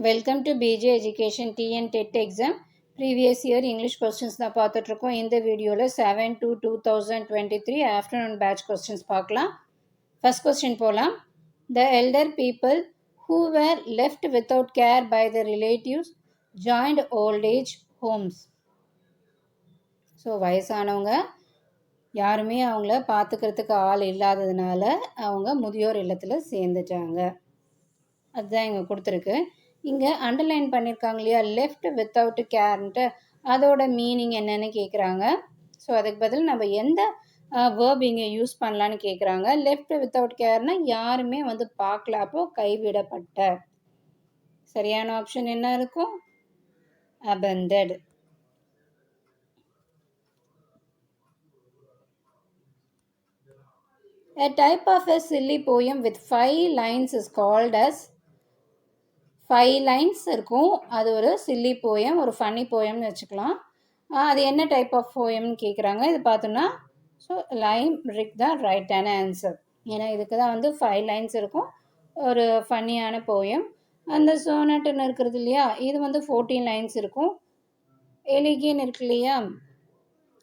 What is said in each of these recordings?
Welcome to PJ education TN TET exam previous year English questions தான் பார்த்துட்ருக்கோம். இந்த வீடியோவில் 7/2/2023 ஆஃப்டர்நூன் பேட்ச் கொஸ்டின்ஸ் பார்க்கலாம். ஃபர்ஸ்ட் கொஸ்டின் போகலாம். The elder people who were left without care by the relatives joined old age homes. So வயசானவங்க யாருமே அவங்கள பார்த்துக்கிறதுக்கு ஆள் இல்லாததுனால அவங்க முதியோர் இல்லத்தில் சேர்ந்துட்டாங்க. அதுதான் இங்கே கொடுத்துருக்கு. இங்கே அண்டர்லைன் பண்ணியிருக்காங்க இல்லையா, லெஃப்ட் வித்தவுட் கேர்ன்ட்டு, அதோட மீனிங் என்னன்னு கேட்குறாங்க. ஸோ அதுக்கு பதில் நம்ம எந்த வேர்ப் இங்கே யூஸ் பண்ணலான்னு கேட்குறாங்க. லெஃப்ட் வித்தவுட் கேர்னால் யாருமே பார்க்கல, அப்போது கைவிடப்பட்ட. சரியான ஆப்ஷன் என்ன இருக்கும்? abandoned. A type of a silly poem with 5 lines is called as 5 lines இருக்கும். அது ஒரு சில்லி போயம், ஒரு ஃபன்னி போயம்னு வச்சுக்கலாம். அது என்ன டைப் ஆஃப் போயம்னு கேட்குறாங்க. இது பார்த்தோன்னா ஸோ லைம் ரிக் தான் ரைட்டான ஆன்சர். ஏன்னா இதுக்கு தான் 5 லைன்ஸ் இருக்கும், ஒரு ஃபன்னியான போயம். அந்த சோனட்டுன்னு இருக்கிறது இல்லையா, இது 14 லைன்ஸ் இருக்கும். எலிகின்னு இருக்கு இல்லையா,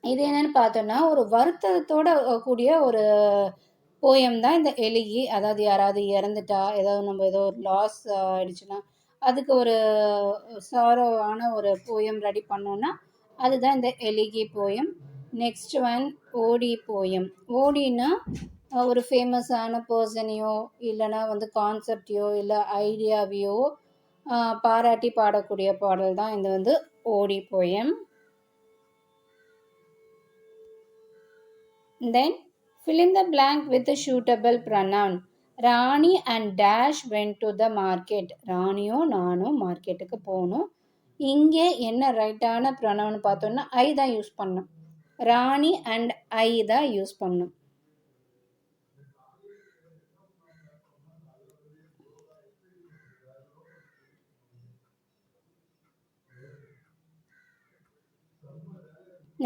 இது என்னென்னு பார்த்தோன்னா ஒரு வருத்தத்தோட கூடிய ஒரு போயம் தான் இந்த எலிகி. அதாவது யாராவது இறந்துட்டா, ஏதோ ஒரு லாஸ் ஆயிடுச்சுன்னா அதுக்கு ஒரு சாரோவான ஒரு போயம் ரெடி பண்ணோன்னா அதுதான் இந்த எலிகி போயம். நெக்ஸ்ட் ஒன் ஓடி போயம். ஓடினா ஒரு ஃபேமஸான பர்சனையோ இல்லைனா கான்செப்டையோ இல்லை ஐடியாவையோ பாராட்டி பாடக்கூடிய பாடல் தான் இது ஓடி poem. Then fill in the blank with a suitable pronoun. Rani and dash went to the market. ராணியும் நானும் மார்க்கெட்டுக்கு போகணும். இங்கே என்ன ரைட்டான ப்ரொனவுன் பார்த்தோன்னா ஐ தான் யூஸ் பண்ணணும். ராணி அண்ட் ஐ தான் யூஸ் பண்ணணும்.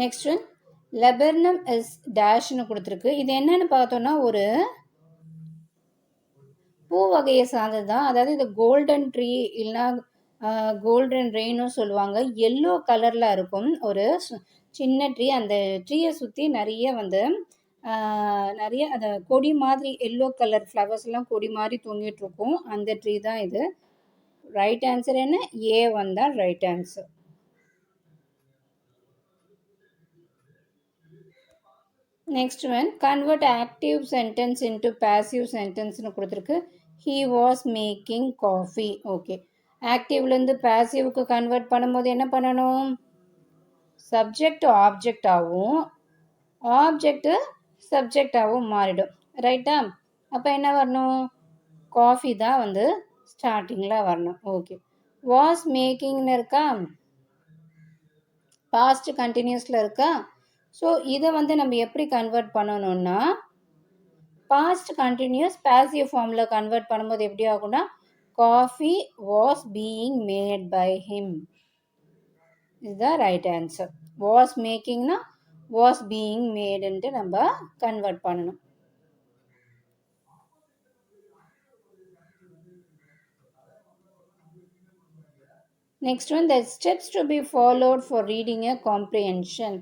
நெக்ஸ்ட் ஒன் லெபர்னம் இஸ் டேஷ்னு கொடுத்துருக்கு. இது என்னன்னு பார்த்தோன்னா ஒரு பூ வகையை சார்ந்தது தான். அதாவது இது கோல்டன் ட்ரீ இல்லைனா கோல்டன் ரெயினும் சொல்லுவாங்க. எல்லோ கலரில் இருக்கும், ஒரு சின்ன ட்ரீ. அந்த ட்ரீயை சுற்றி நிறைய நிறைய அந்த கொடி மாதிரி எல்லோ கலர் ஃப்ளவர்ஸ்லாம் கொடி மாதிரி தொங்கிட்டுருக்கும். அந்த ட்ரீ தான் இது. ரைட் ஆன்சர் என்ன? ஏ தான் right answer. Next one convert active sentence into passive சென்டென்ஸ்னு கொடுத்துருக்கு. He was making coffee. Okay, ஆக்டிவ்லேருந்து பேசிவ்க்கு கன்வெர்ட் பண்ணும்போது என்ன பண்ணணும்? சப்ஜெக்ட் ஆப்ஜெக்டாகவும் ஆப்ஜெக்டு சப்ஜெக்டாகவும் மாறிடும். ரைட்டா? அப்போ என்ன வரணும்? காஃபி தான் ஸ்டார்டிங்கில் வரணும். ஓகே, வாஸ் மேக்கிங்னு இருக்கா, பாஸ்ட் கண்டினியூஸில் இருக்கா. ஸோ இதை நம்ம எப்படி கன்வெர்ட் பண்ணணும்னா பாஸ்ட் கண்டினியூஸ் பேசிவ் ஃபார்மில் கன்வெர்ட் பண்ணும்போது எப்படி ஆகும்னா coffee was being made by him. இதுதான் ரைட் ஆன்சர். வாஸ் மேக்கிங்னா வாஸ் பீயிங் மேடுன்ட்டு நம்ம கன்வெர்ட் பண்ணணும். Next one the steps to be followed for reading a comprehension.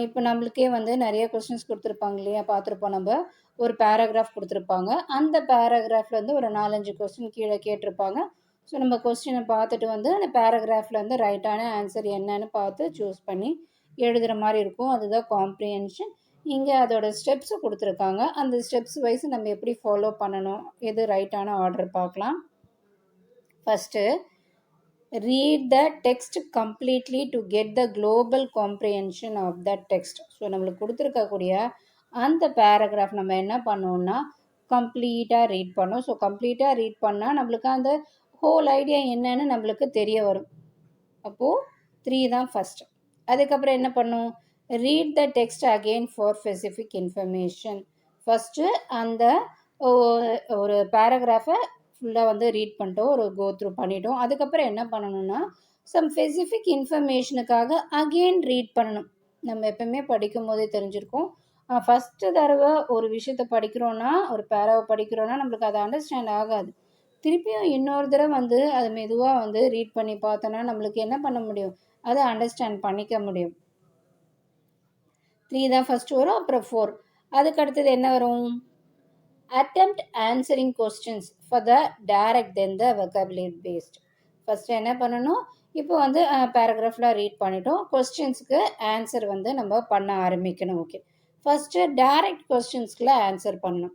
இப்போ நம்மளுக்கே நிறைய கொஸ்டின்ஸ் கொடுத்துருப்பாங்க இல்லையா, பார்த்துருப்போம். நம்ம ஒரு பேராகிராஃப் கொடுத்துருப்பாங்க, அந்த பேராகிராஃபில் ஒரு 4-5 கொஸ்டின் கீழே கேட்டிருப்பாங்க. ஸோ நம்ம கொஸ்டினை பார்த்துட்டு அந்த பேராகிராஃபில் ரைட்டான ஆன்சர் என்னன்னு பார்த்து சூஸ் பண்ணி எழுதுகிற மாதிரி இருக்கும். அதுதான் காம்ப்ரிஹென்ஷன். இங்கே அதோட ஸ்டெப்ஸு கொடுத்துருக்காங்க. அந்த ஸ்டெப்ஸ் வைஸ் நம்ம எப்படி ஃபாலோ பண்ணணும், எது ரைட்டான ஆர்டர் பார்க்கலாம். First read the text completely to get the global comprehension of that text. So நம்மளுக்கு கொடுத்துருக்கக்கூடிய அந்த பேராகிராஃப் நம்ம என்ன பண்ணோம்னா கம்ப்ளீட்டாக ரீட் பண்ணோம். ஸோ கம்ப்ளீட்டாக ரீட் பண்ணால் நம்மளுக்கு அந்த ஹோல் ஐடியா என்னன்னு நம்மளுக்கு தெரிய வரும். அப்போது 3 தான் ஃபஸ்ட்டு. அதுக்கப்புறம் என்ன பண்ணும்? Read the text again for specific information. First அந்த ஒரு பேராகிராஃபை ஃபுல்லாக ரீட் பண்ணிட்டோம், ஒரு கோ த்ரூ பண்ணிட்டோம். அதுக்கப்புறம் என்ன பண்ணணும்னா சம் ஸ்பெசிஃபிக் இன்ஃபர்மேஷனுக்காக அகெயின் ரீட் பண்ணணும். நம்ம எப்பவுமே படிக்கும் போதே தெரிஞ்சிருக்கோம், ஃபஸ்ட்டு தடவை ஒரு விஷயத்தை படிக்கிறோன்னா, ஒரு பேராவை படிக்கிறோன்னா நம்மளுக்கு அதை அண்டர்ஸ்டாண்ட் ஆகாது. திருப்பியும் இன்னொரு தடவை வந்து அதை மெதுவாக வந்து ரீட் பண்ணி பார்த்தோன்னா நம்மளுக்கு என்ன பண்ண முடியும், அதை அண்டர்ஸ்டாண்ட் பண்ணிக்க முடியும். 3 தான் ஃபர்ஸ்ட் வரும், அப்புறம் 4. அதுக்கு அடுத்தது என்ன வரும்? attempt answering questions for the direct then the vocabulary based. First என்ன பண்ணணும், இப்போ வந்து பேராகிராஃப்லாம் ரீட் பண்ணிட்டோம், கொஸ்டின்ஸ்க்கு ஆன்சர் வந்து நம்ம பண்ண ஆரம்பிக்கணும். ஓகே, ஃபர்ஸ்ட்டு டைரக்ட் கொஸ்டின்ஸ்க்குள்ள ஆன்சர் பண்ணணும்.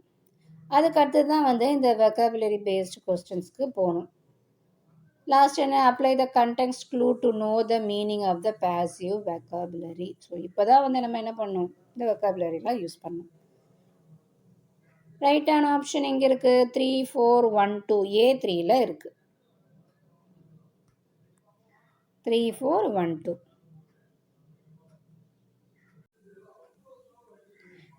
அதுக்கு அடுத்தது தான் வந்து இந்த vocabulary based கொஸ்டின்ஸ்க்கு போகணும். லாஸ்ட் என்ன, apply the context clue to know the meaning of the passive vocabulary. So இப்போ தான் வந்து நம்ம என்ன பண்ணணும், இந்த வெக்காபுலரிலாம் யூஸ் பண்ணணும். ரைட்டான ஆப்ஷன் எங்கே இருக்குது? 3, 4, 1, 2 A3ல இருக்குது. 3, 4, 1, 2.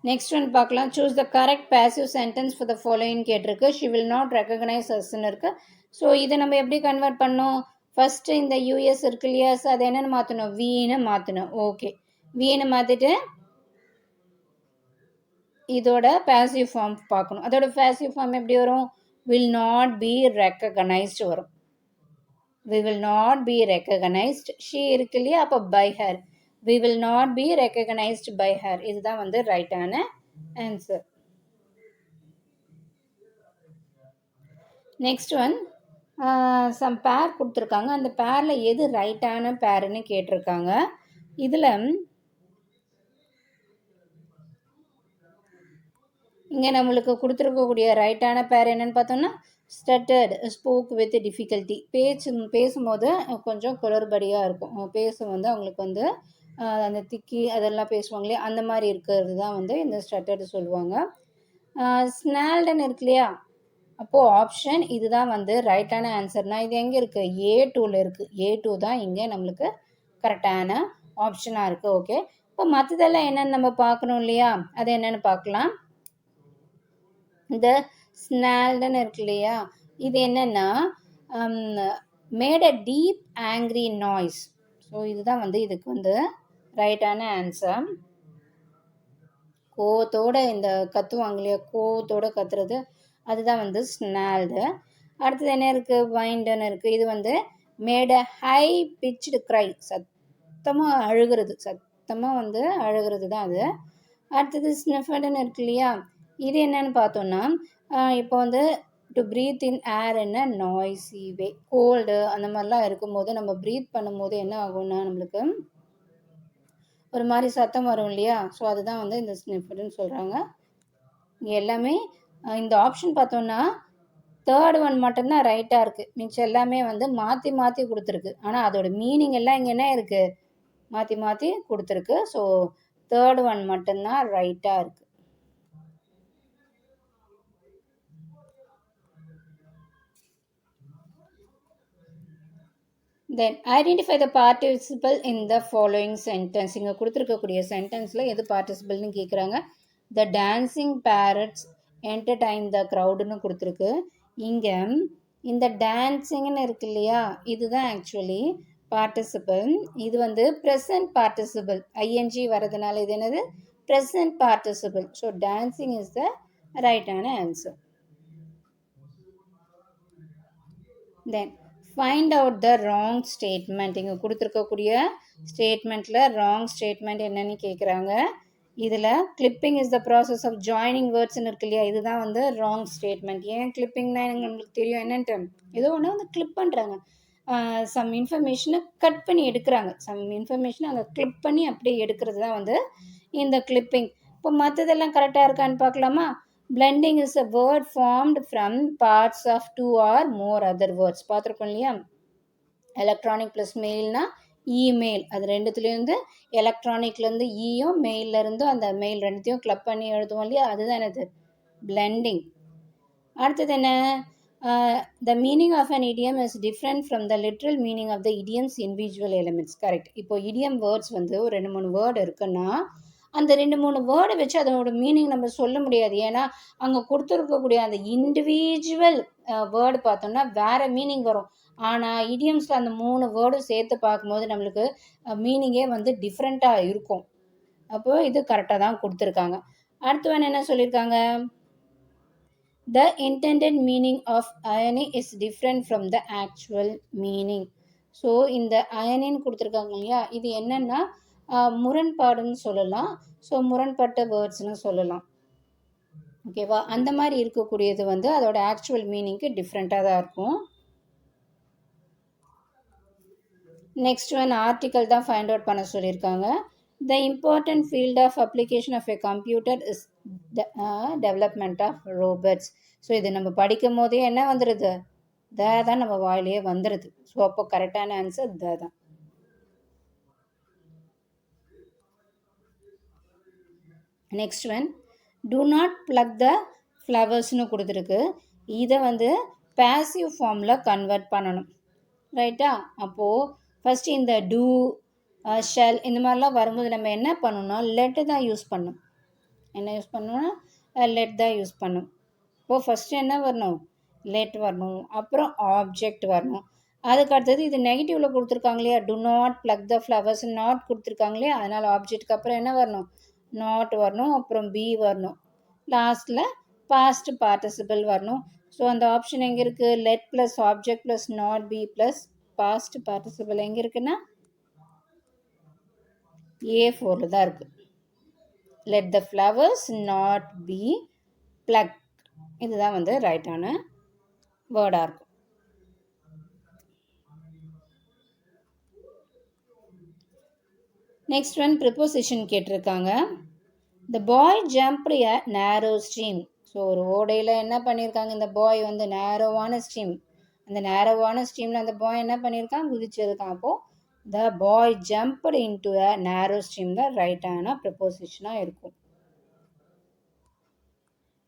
நெக்ஸ்ட் ஒன் பார்க்கலாம். Choose the correct passive sentence for the following கேட்டிருக்கு. ஷி வில் நாட் ரெக்கக்னைஸ் அஸ்ன்னு இருக்கு. ஸோ இதை நம்ம எப்படி கன்வெர்ட் பண்ணோம்? ஃபஸ்ட்டு இந்த யூஎஸ் இருக்கு இல்லையா, அது என்னென்னு மாற்றணும், வீன்னு மாற்றணும். ஓகே, வீன்னு மாற்றிட்டு இதோட பேசிவ் ஃபார்ம் பார்க்கணும். அதோட பேசிவ் ஃபார்ம் எப்படி வரும்? வில் நாட் பி ரெக்கக்னைஸ்டு வரும். we will not be recognized. she இருக்கு இல்லையா, அப்போ by her. we will not be recognized by her. இதுதான் வந்து ரைட்டான ஆன்சர். நெக்ஸ்ட் ஒன், சம் பேர் கொடுத்துருக்காங்க. அந்த பேரில் எது ரைட்டான பேருன்னு கேட்டிருக்காங்க. இதில் இங்கே நம்மளுக்கு கொடுத்துருக்கக்கூடிய ரைட்டான பேர் என்னென்னு பார்த்தோம்னா, ஸ்டட்டர்ட், ஸ்போக் வித் டிஃபிகல்ட்டி. பேசும்போது கொஞ்சம் குளறுபடியாக இருக்கும். வந்து அவங்களுக்கு வந்து அந்த திக்கி அதெல்லாம் பேசுவாங்க இல்லையா, அந்த மாதிரி இருக்கிறது தான் வந்து இந்த ஸ்டட்டர்டு சொல்லுவாங்க. ஸ்னால்டன் இருக்கு இல்லையா, அப்போது ஆப்ஷன் இதுதான் வந்து ரைட்டான ஆன்சர்னா இது எங்கே இருக்குது? A2ல இருக்குது. A2 தான் இங்கே நம்மளுக்கு கரெக்டான ஆப்ஷனாக இருக்குது. ஓகே, இப்போ மற்றதெல்லாம் என்னென்னு நம்ம பார்க்கணும் இல்லையா, அது என்னென்னு பார்க்கலாம். இந்த ஸ்னால்டன் இருக்கு இல்லையா, இது என்னென்னா made a deep angry noise. So இதுதான் வந்து இதுக்கு வந்து ரைட்டான ஆன்சர். கோவத்தோடு இந்த கத்துவாங்க இல்லையா, கோவத்தோடு கத்துறது, அதுதான் வந்து ஸ்னால்டு. அடுத்தது என்ன இருக்குது? வைண்டன்னு இருக்குது. இது வந்து made a high pitched cry, சத்தமாக அழுகிறது, சத்தமாக வந்து அழுகிறது தான் அது. அடுத்தது ஸ்னிஃபர்டுன்னு இருக்கு இல்லையா, இது என்னன்னு பார்த்தோன்னா இப்போ வந்து டு ப்ரீத் இன் ஏர் என்ன நாய்ஸி வே, கோல்டு அந்த மாதிரிலாம் இருக்கும்போது நம்ம ப்ரீத் பண்ணும்போது என்ன ஆகும்னா நம்மளுக்கு ஒரு மாதிரி சத்தம் வரும் இல்லையா, ஸோ அதுதான் வந்து இந்த ஸ்னிஃபர்டுன்னு சொல்கிறாங்க. இங்கே எல்லாமே இந்த ஆப்ஷன் பார்த்தோன்னா தேர்ட் ஒன் மட்டும்தான் ரைட்டாக இருக்குது. மிச்சம் எல்லாமே வந்து மாற்றி மாற்றி கொடுத்துருக்கு. ஆனால் அதோட மீனிங் எல்லாம் இங்கே என்ன இருக்குது, மாற்றி மாற்றி கொடுத்துருக்கு. ஸோ தேர்ட் ஒன் மட்டும்தான் ரைட்டாக இருக்குது. Then identify the participle in the following sentence. இங்கே கொடுத்துருக்கக்கூடிய சென்டென்ஸில் எது பார்ட்டிசிபிள்னு கேட்குறாங்க. The dancing parrots entertain the க்ரௌடுன்னு கொடுத்துருக்கு. இங்கே இந்த டான்சிங்னு இருக்கு இல்லையா, இதுதான் ஆக்சுவலி பார்ட்டிசிபிள். இது வந்து ப்ரெசன்ட் பார்ட்டிசிபிள், ஐஎன்ஜி வரதுனால இது என்னது, present participle. So dancing is the ரைட்டான answer. Then find out the wrong statement. இங்கே கொடுத்துருக்கக்கூடிய ஸ்டேட்மெண்ட்டில் ராங் ஸ்டேட்மெண்ட் என்னன்னு கேட்குறாங்க. இதில் clipping is the process of joining வேர்ட்ஸ்ன்னு இருக்கு இல்லையா, இதுதான் வந்து ராங் ஸ்டேட்மெண்ட். ஏன் கிளிப்பிங்னா நம்மளுக்கு தெரியும் என்னன்ட்டு, ஏதோ ஒன்று வந்து கிளிப் பண்ணுறாங்க, சம் இன்ஃபர்மேஷனை கட் பண்ணி எடுக்கிறாங்க, சம் இன்ஃபர்மேஷனை அங்கே கிளிப் பண்ணி அப்படியே எடுக்கிறது தான் வந்து இந்த கிளிப்பிங். இப்போ மற்றதெல்லாம் கரெக்டாக இருக்கான்னு பார்க்கலாமா. blending is a word formed from parts of two or more other words. பார்த்துருக்கோம் இல்லையா, எலக்ட்ரானிக் ப்ளஸ் மெயில்னா இமெயில், அது ரெண்டுத்துலேருந்து எலக்ட்ரானிக்லேருந்து ஈயும் மெயிலேருந்து அந்த மெயில் ரெண்டுத்தையும் கிளப் பண்ணி எழுதுவோம் இல்லையா, அதுதான் என்னது, blending. அடுத்தது என்ன, the meaning of an idiom is different from the literal meaning of the idiom's individual elements. Correct. இப்போ idiom வேர்ட்ஸ் வந்து ஒரு 2-3 வேர்டு இருக்குன்னா அந்த 2-3 வேர்டை வச்சு அதோட மீனிங் நம்ம சொல்ல முடியாது. ஏன்னா அங்கே கொடுத்துருக்கக்கூடிய அந்த இண்டிவிஜுவல் வேர்டு பார்த்தோம்னா வேறு மீனிங் வரும். ஆனால் இடியம்ஸில் அந்த 3 வேர்டும் சேர்த்து பார்க்கும்போது நம்மளுக்கு மீனிங்கே வந்து டிஃப்ரெண்ட்டாக இருக்கும். அப்போது இது கரெக்டாக தான் கொடுத்துருக்காங்க. அடுத்தவன் என்ன சொல்லியிருக்காங்க, The intended meaning of irony is different from the actual meaning. So இந்த அயனின்னு கொடுத்துருக்காங்க இல்லையா, இது என்னன்னா முரண்பாடுன்னு சொல்லலாம். ஸோ முரண்பட்ட வேர்ட்ஸ்னு சொல்லலாம். ஓகேவா, அந்த மாதிரி இருக்கக்கூடியது வந்து அதோட ஆக்சுவல் மீனிங்க்கு டிஃப்ரெண்ட்டாக தான் இருக்கும். நெக்ஸ்ட் ஒன் ஆர்டிக்கல் தான் ஃபைண்ட் அவுட் பண்ண சொல்லியிருக்காங்க. The important field of application of a computer is the development of robots. So இது நம்ம படிக்கும் போதே என்ன வந்துடுது, தான் நம்ம வாயிலேயே வந்துடுது. ஸோ அப்போ கரெக்டான ஆன்சர் தான். Next one, do not plug the ஃப்ளவர்ஸ்னு கொடுத்துருக்கு. இதை வந்து பேசிவ் ஃபார்மில் கன்வெர்ட் பண்ணணும். ரைட்டா, அப்போது ஃபஸ்ட்டு இந்த டூ ஷெல் இந்த மாதிரிலாம் வரும்போது நம்ம என்ன பண்ணணும்னா லெட்டு தான் யூஸ் பண்ணணும். என்ன யூஸ் பண்ணணும்னா லெட் தான் யூஸ் பண்ணணும். இப்போது ஃபஸ்ட்டு என்ன வரணும், லெட் வரணும், அப்புறம் ஆப்ஜெக்ட் வரணும். அதுக்கு அடுத்தது இது நெகட்டிவில் கொடுத்துருக்காங்க இல்லையா, to not plug the flowers, not கொடுத்துருக்காங்க இல்லையா, அதனால் ஆப்ஜெக்ட்டுக்கு அப்புறம் என்ன வரணும், நாட் வரணும், அப்புறம் பி வரணும், லாஸ்ட்டில் பாஸ்ட் பார்ட்டிசிபிள் வரணும். ஸோ அந்த ஆப்ஷன் எங்கே இருக்குது, let plus object plus not be plus past participle எங்கே இருக்குன்னா A4 தான் இருக்குது. Let the flowers not be pluck, இதுதான் வந்து ரைட்டான வேர்டாக இருக்கும். நெக்ஸ்ட் ஒன் ப்ரிப்போசிஷன் கேட்டிருக்காங்க. த பாய் ஜம்ப்டு எ நேரோ ஸ்ட்ரீம். ஸோ ஒரு ஓடையில் என்ன பண்ணியிருக்காங்க, இந்த பாய் வந்து நேரோவான ஸ்ட்ரீம், அந்த நேரோவான ஸ்ட்ரீமில் அந்த பாய் என்ன பண்ணியிருக்கான், குதிச்சிருக்கான். அப்போது த பாய் ஜம்ப்டு இன்டு எ நேரோ ஸ்ட்ரீம் தான் ரைட்டான ப்ரிப்போசிஷனாக இருக்கும்.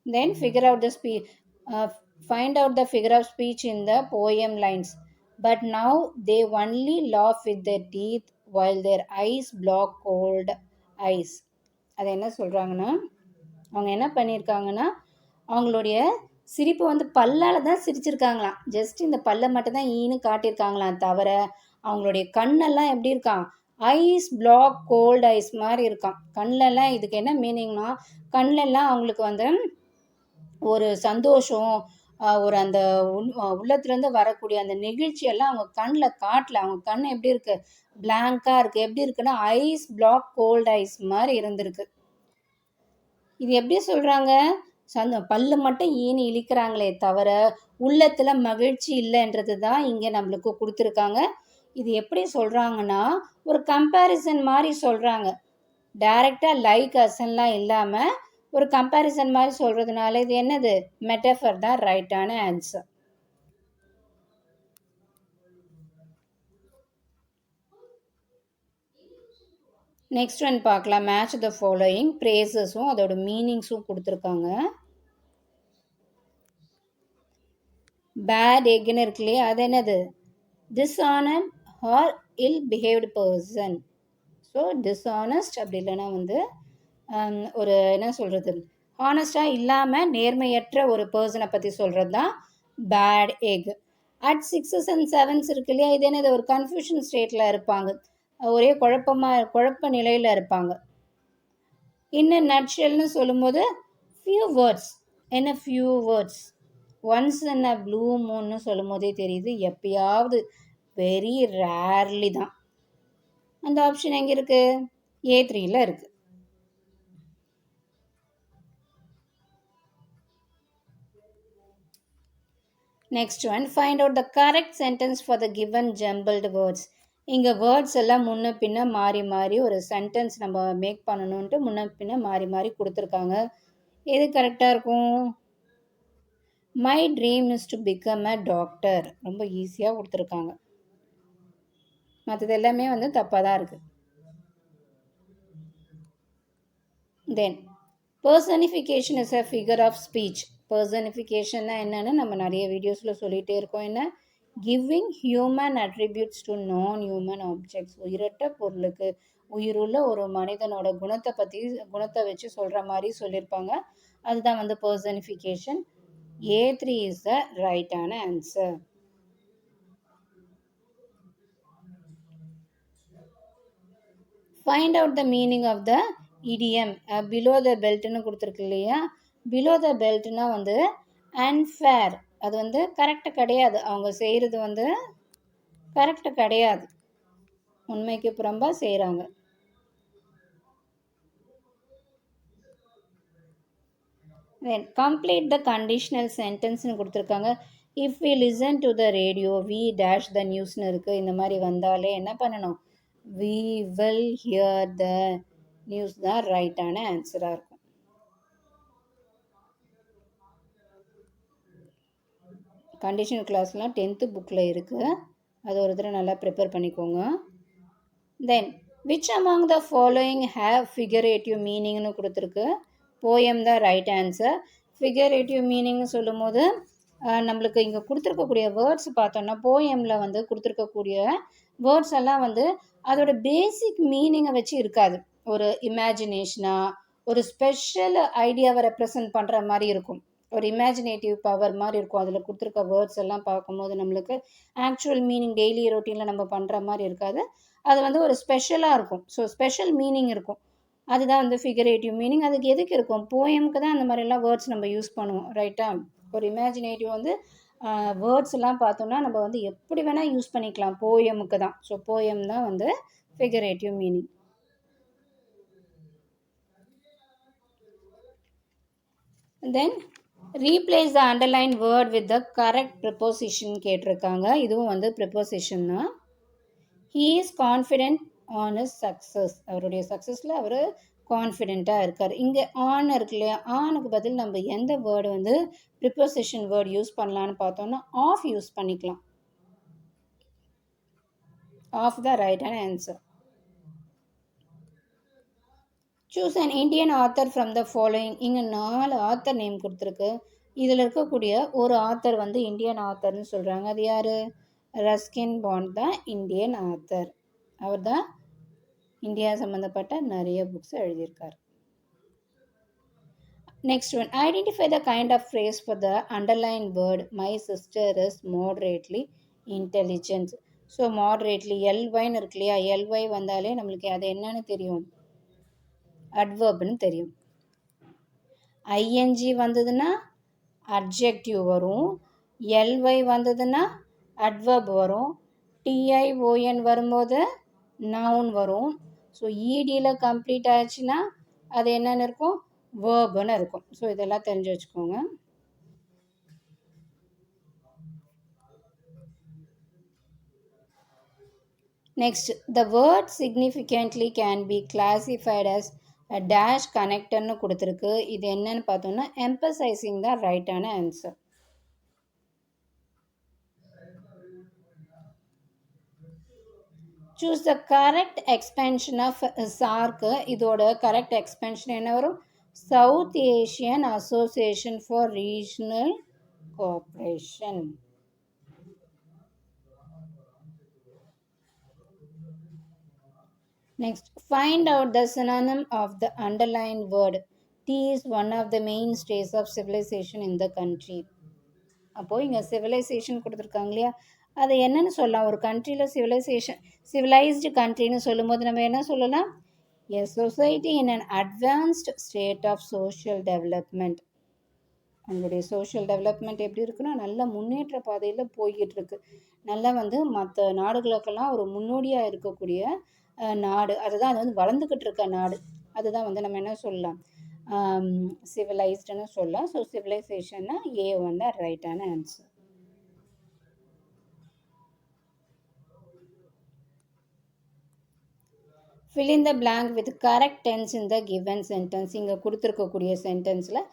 Then figure out the find out the figure of speech in the poem lines. But now they only laugh with their teeth while their eyes block cold eyes. அது என்ன சொல்கிறாங்கன்னா, அவங்க என்ன பண்ணியிருக்காங்கன்னா அவங்களுடைய சிரிப்பு வந்து பல்லால் தான் சிரிச்சிருக்காங்களாம். ஜஸ்ட் இந்த பல்லை மட்டும் தான் ஈன்னு காட்டியிருக்காங்களாம் தவிர அவங்களுடைய கண்ணெல்லாம் எப்படி இருக்கான், ஐஸ் பிளாக் கோல்டு ஐஸ் மாதிரி இருக்கான். கண்ணெல்லாம் இதுக்கு என்ன மீனிங்னா, கண்ணெல்லாம் அவங்களுக்கு வந்து ஒரு சந்தோஷம், ஒரு அந்த உள்ளத்துலேருந்து வரக்கூடிய அந்த நெகிழ்ச்சியெல்லாம் அவங்க கண்ணில் காட்டல. அவங்க கண் எப்படி இருக்குது, பிளாங்காக இருக்குது. எப்படி இருக்குன்னா ஐஸ் பிளாக் கோல்டு ஐஸ் மாதிரி இருந்திருக்கு. இது எப்படி சொல்கிறாங்க, பல்லு மட்டும் ஈனி இழிக்கிறாங்களே தவிர உள்ளத்தில் மகிழ்ச்சி இல்லைன்றது தான் இங்கே நம்மளுக்கு கொடுத்துருக்காங்க. இது எப்படி சொல்கிறாங்கன்னா ஒரு கம்பேரிசன் மாதிரி சொல்கிறாங்க. டைரெக்டாக லைக் அசன்லாம் இல்லாமல் ஒரு கம்பேரிசன் மாதிரி சொல்கிறதுனால இது என்னது, மெட்டஃபர் தான் ரைட்டான ஆன்சர். நெக்ஸ்ட் ஒன் பார்க்கலாம். Match the following. ப்ரேசஸும் அதோட மீனிங்ஸும் கொடுத்துருக்காங்க. பேட் எக்னு இருக்கு இல்லையா, அது என்னது, dishonest or ill behaved person. So dishonest அப்படி இல்லைன்னா வந்து ஒரு என்ன சொல்கிறது, ஹானஸ்டாக இல்லாமல் நேர்மையற்ற ஒரு பர்சனை பற்றி சொல்கிறது தான் bad egg. At 6s and 7s இருக்கு இல்லையா, இது என்னது, ஒரு கன்ஃபியூஷன் ஸ்டேட்டில் இருப்பாங்க, ஒரே குழப்ப நிலையில் இருப்பாங்க. இன்னும் நட்ஷெல்னு சொல்லும்போது ஃபியூ வேர்ட்ஸ், என்ன ஃபியூ வேர்ட்ஸ். ஒன்ஸ் என்ன ப்ளூ மூன்னு சொல்லும் போதே தெரியுது, எப்பயாவது, வெரி ரேர்லி தான். அந்த ஆப்ஷன் எங்கே இருக்குது, A3ல் இருக்குது. Next one, find out the correct sentence for the given jumbled words. இங்கே வேர்ட்ஸ் எல்லாம் முன்ன பின்ன மாறி மாறி ஒரு சென்டென்ஸ் நம்ம மேக் பண்ணணுன்ட்டு முன்ன பின்ன மாறி மாறி கொடுத்துருக்காங்க. எது கரெக்டாக இருக்கும், my dream is to become a doctor, ரொம்ப ஈஸியாக கொடுத்துருக்காங்க. மற்றது எல்லாமே வந்து தப்பாக தான் இருக்குது. Then personification is a figure of speech. பர்சனிஃபிகேஷன்னா என்னென்னு நம்ம நிறைய வீடியோஸில் சொல்லிகிட்டே இருக்கோம். என்ன, giving human attributes to non human objects. உயிரற்ற பொருளுக்கு உயிருள்ள ஒரு மனிதனோட குணத்தை வச்சு சொல்கிற மாதிரி சொல்லியிருப்பாங்க. அதுதான் வந்து பர்சனிஃபிகேஷன். A3 இஸ் த ரைட்டான answer. Find out the meaning of the idiom. Below the பெல்ட்னு கொடுத்துருக்கு இல்லையா, பிலோ த பெல்ட்னா வந்து அன்ஃபேர் அது வந்து கரெக்ட் கிடையாது, அவங்க செய்கிறது வந்து கரெக்ட் கிடையாது, உண்மைக்கு புறம்பா செய்கிறாங்க. Then complete the conditional sentenceனு கொடுத்துருக்காங்க. If we listen to the radio we dash the நியூஸ்னு இருக்குது. இந்த மாதிரி வந்தாலே என்ன பண்ணணும், we will hear the news தான் ரைட்டான ஆன்சராக இருக்கும். கண்டிஷனல் கிளாஸ்லாம் 10th புக்கில் இருக்குது, அது ஒரு தடவை நல்லா ப்ரிப்பேர் பண்ணிக்கோங்க. Then which among the following have figurative மீனிங்னு கொடுத்துருக்கு. போயம் தான் ரைட் ஆன்சர். ஃபிகரேட்டிவ் மீனிங்னு சொல்லும் போது நம்மளுக்கு இங்கே கொடுத்துருக்கக்கூடிய வேர்ட்ஸ் பார்த்தோன்னா போயமில் வந்து கொடுத்துருக்கக்கூடிய வேர்ட்ஸ் எல்லாம் வந்து அதோட பேசிக் மீனிங்கை வச்சு இருக்காது. ஒரு இமேஜினேஷனாக ஒரு ஸ்பெஷல் ஐடியாவை ரெப்ரசன்ட் பண்ணுற மாதிரி இருக்கும், ஒரு இமேஜினேட்டிவ் பவர் மாதிரி இருக்கும். அதில் கொடுத்துருக்க வேர்ட்ஸ் எல்லாம் பார்க்கும்போது நம்மளுக்கு ஆக்சுவல் மீனிங் டெய்லி ரொட்டீனில் நம்ம பண்ணுற மாதிரி இருக்காது, அது வந்து ஒரு ஸ்பெஷலாக இருக்கும். ஸோ ஸ்பெஷல் மீனிங் இருக்கும், அதுதான் வந்து ஃபிகரேட்டிவ் மீனிங். அதுக்கு எதுக்கு இருக்கும், போயமுக்கு தான் அந்த மாதிரிலாம் வேர்ட்ஸ் நம்ம யூஸ் பண்ணுவோம், ரைட்டா. ஒரு இமேஜினேட்டிவ் வந்து வேர்ட்ஸ் எல்லாம் பார்த்தோம்னா நம்ம வந்து எப்படி வேணால் யூஸ் பண்ணிக்கலாம், போயமுக்கு தான். ஸோ போயம் தான் வந்து figurative meaning. Then replace the underline word with the correct preposition கேட்டிருக்காங்க. இதுவும் வந்து ப்ரிப்போசிஷன் தான். He is confident on is success, அவருடைய சக்ஸஸில் அவர் கான்ஃபிடென்ட்டாக இருக்கார். இங்கே ஆன் இருக்கு இல்லையா, ஆனுக்கு பதில் நம்ம எந்த வேர்டு வந்து ப்ரிப்போசிஷன் வேர்டு யூஸ் பண்ணலான்னு பார்த்தோம்னா ஆஃப் யூஸ் பண்ணிக்கலாம். ஆஃப் த ரைட்டான answer. Choose an Indian author from the following. இங்கே 4 ஆத்தர் நேம் கொடுத்துருக்கு. இதில் இருக்கக்கூடிய ஒரு ஆத்தர் வந்து இந்தியன் ஆத்தர்னு சொல்கிறாங்க. அது யார், ரஸ்கின் பாண்ட் தான் இந்தியன் ஆத்தர். அவர் தான் இந்தியா சம்மந்தப்பட்ட நிறைய புக்ஸ் எழுதியிருக்கார். Next one, identify the kind of phrase for the underline word my sister is moderately intelligent. So moderately எல்ஒய்னு இருக்கு இல்லையா, எல்ஒய் வந்தாலே நம்மளுக்கு அது என்னன்னு தெரியும், அட்வர்ப்னு தெரியும். ஐஎன்ஜி வந்ததுன்னா அட்ஜெக்டிவ் வரும், எல்ஒய் வந்ததுன்னா அட்வர்ப் வரும், டிஐஓஎன் வரும்போது நவுன் வரும். ஸோ இடியில் கம்ப்ளீட் ஆயிடுச்சுன்னா அது என்னென்னு இருக்கும், வேர்புன்னு இருக்கும். ஸோ இதெல்லாம் தெரிஞ்சு வச்சுக்கோங்க. Next, the word significantly can be classified as dash கனெக்டர்னு கொடுத்துருக்கு. இது என்னன்னு பார்த்தோம்னா எம்பசைசிங் தான் ரைட்டான answer. Choose the correct expansion of சார்க்கு. இதோட கரெக்ட் எக்ஸ்பென்ஷன் என்ன வரும், South Asian Association for Regional Cooperation. Next, find out the synonym of the underlined word. Tea is one of the mainstays of civilization in the country. அப்போது இங்கே civilisation கொடுத்துருக்காங்க இல்லையா, அது என்னன்னு சொல்லலாம், ஒரு கண்ட்ரியில் சிவிலைஸ்டு கண்ட்ரின்னு சொல்லும்போது நம்ம என்ன சொல்லலாம், a society in an advanced state of social development. அவங்களுடைய சோஷியல் டெவலப்மெண்ட் எப்படி இருக்குன்னா நல்ல முன்னேற்ற பாதையில் போய்கிட்டு இருக்கு, நல்லா வந்து மற்ற நாடுகளுக்கெல்லாம் ஒரு முன்னோடியாக இருக்கக்கூடிய நாடு, அதுதான் அது வந்து வளர்ந்துக்கிட்டு இருக்க நாடு, அதுதான் வந்து நம்ம என்ன சொல்லலாம், சிவிலைஸ்டுன்னு சொல்லலாம். ஸோ சிவிலைசேஷன்னா ஏ வந்து ரைட்டான answer. fill in the blank with correct tense in the given sentence. இங்கே கொடுத்துருக்கக்கூடிய சென்டென்ஸில்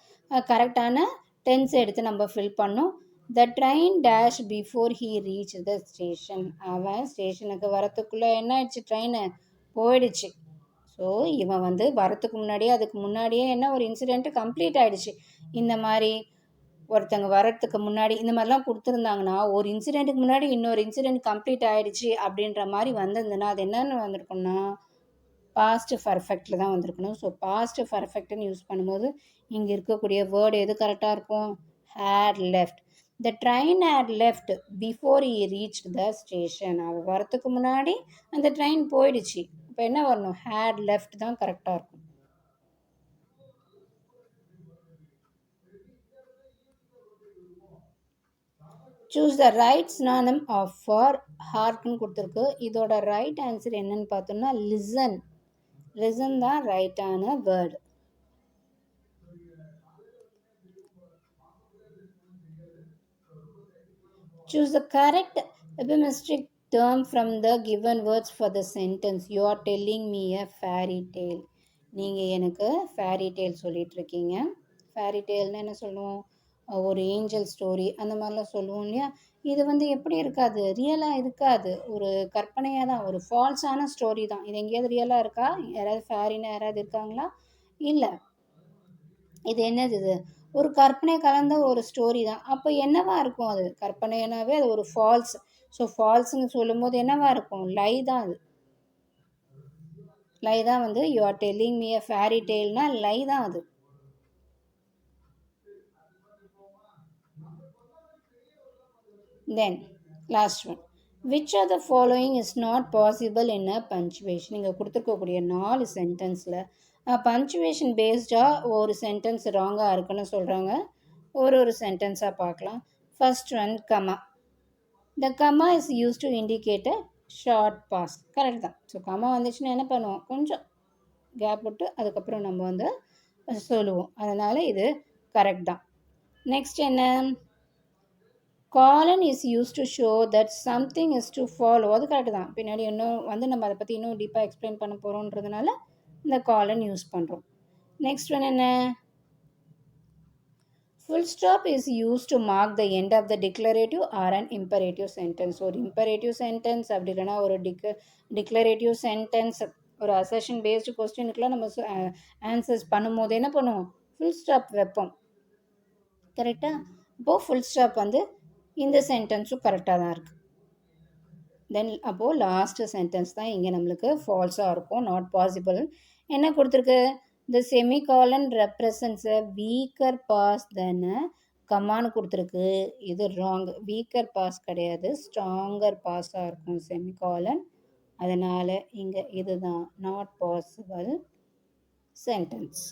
கரெக்டான டென்ஸ் எடுத்து நம்ம ஃபில் பண்ணோம். த train dash before he reach the station. அவன் ஸ்டேஷனுக்கு வரத்துக்குள்ளே என்ன ஆயிடுச்சு, ட்ரெயின் போயிடுச்சு. ஸோ இவன் வந்து வரத்துக்கு முன்னாடியே அதுக்கு முன்னாடியே என்ன ஒரு இன்சிடெண்ட்டு கம்ப்ளீட் ஆகிடுச்சு. இந்த மாதிரி ஒருத்தங்க வரத்துக்கு முன்னாடி இந்த மாதிரிலாம் கொடுத்துருந்தாங்கன்னா ஒரு இன்சிடெண்ட்டுக்கு முன்னாடி இன்னொரு இன்சிடெண்ட் கம்ப்ளீட் ஆகிடுச்சு அப்படின்ற மாதிரி வந்திருந்ததுன்னா அது என்னென்னு வந்திருக்குன்னா பாஸ்ட் பர்ஃபெக்டில் தான் வந்திருக்கணும். ஸோ பாஸ்ட் பர்ஃபெக்ட்னு யூஸ் பண்ணும்போது இங்கே இருக்கக்கூடிய வேர்டு எது கரெக்டாக இருக்கும், had left. The train had left before he reach the station. அவள் வரத்துக்கு முன்னாடி அந்த ட்ரெயின் போயிடுச்சு. இப்போ என்ன வரணும், ஹேட் லெஃப்ட் தான் கரெக்டாக இருக்கும். Choose the right synonym of for ஹார்ட்னு கொடுத்துருக்கு. இதோட ரைட் ஆன்சர் என்னன்னு பார்த்தோம்னா லிசன். லிசன் தான் ரைட்டான word. Choose the correct epimetric term from the given words for the sentence. You are telling me a fairy tale. நீங்கள் எனக்கு fairy tale சொல்லிட்டு இருக்கீங்க. fairy taleனா என்ன சொல்லுவோம், ஒரு ஏஞ்சல் ஸ்டோரி அந்த மாதிரிலாம் சொல்லுவோம் இல்லையா. இது வந்து எப்படி இருக்காது, ரியலாக இருக்காது, ஒரு கற்பனையாக தான், ஒரு ஃபால்ஸான ஸ்டோரி தான். இது எங்கேயாவது ரியலாக இருக்கா, யாராவது ஃபேரினா யாராவது இருக்காங்களா, இல்லை. இது என்னது, இது ஒரு கற்பனை கலந்த ஒரு ஸ்டோரி தான். அப்போ என்னவா இருக்கும், அது கற்பனைனாவே அது ஒரு ஃபால்ஸ். ஸோ ஃபால்ஸ்ன்னு சொல்லும்போது என்னவா இருக்கும், லை தான். அது லை தான் வந்து you are telling me a fairy டெய்ல்னா லை தான் அது. Then last one, which are the following is not possible in a punctuation. நீங்கள் கொடுத்துருக்கக்கூடிய 4 சென்டென்ஸில் பஞ்சுவேஷன் பேஸ்டாக ஒரு சென்டென்ஸ் ராங்காக இருக்குன்னு சொல்கிறாங்க. ஒரு சென்டென்ஸாக பார்க்கலாம். First one, comma. The comma is use to indicate a short pause. Correct தான். ஸோ கமா வந்துச்சுன்னா என்ன பண்ணுவோம், கொஞ்சம் கேப் விட்டு அதுக்கப்புறம் நம்ம வந்து சொல்லுவோம். அதனால் இது கரெக்ட் தான். நெக்ஸ்ட் என்ன, colon is use to show that something is to follow. அது கரெக்ட் தான். பின்னாடி இன்னும் வந்து நம்ம அதை பற்றி இன்னும் டீப்பாக எக்ஸ்பிளைன் பண்ண போகிறோன்றதுனால இந்த காலன் யூஸ் பண்ணுறோம். நெக்ஸ்ட் ஒன் என்ன, full stop is used to mark the end of the declarative or an imperative sentence. ஒரு imperative sentence அப்படி இல்லைனா ஒரு declarative sentence, ஒரு assertion based கொஸ்டினுக்குலாம் நம்ம ஆன்சர்ஸ் பண்ணும்போது என்ன பண்ணுவோம், ஃபுல் ஸ்டாப் வைப்போம். கரெக்டாக. அப்போது ஃபுல் ஸ்டாப் வந்து இந்த சென்டென்ஸும் கரெக்டாக தான் இருக்குது. தென் அப்போது லாஸ்ட் சென்டென்ஸ் தான் இங்கே நம்மளுக்கு ஃபால்ஸாக இருக்கும், நாட் பாசிபிள். என்ன கொடுத்துருக்கு, the semicolon represents a weaker pass than a கமான்னு கொடுத்துருக்கு. இது ராங். வீக்கர் பாஸ் கிடையாது, ஸ்ட்ராங்கர் பாஸாக இருக்கும் செமிகாலன். அதனால் இங்கே இதுதான் நாட் பாசிபிள் சென்டென்ஸ்.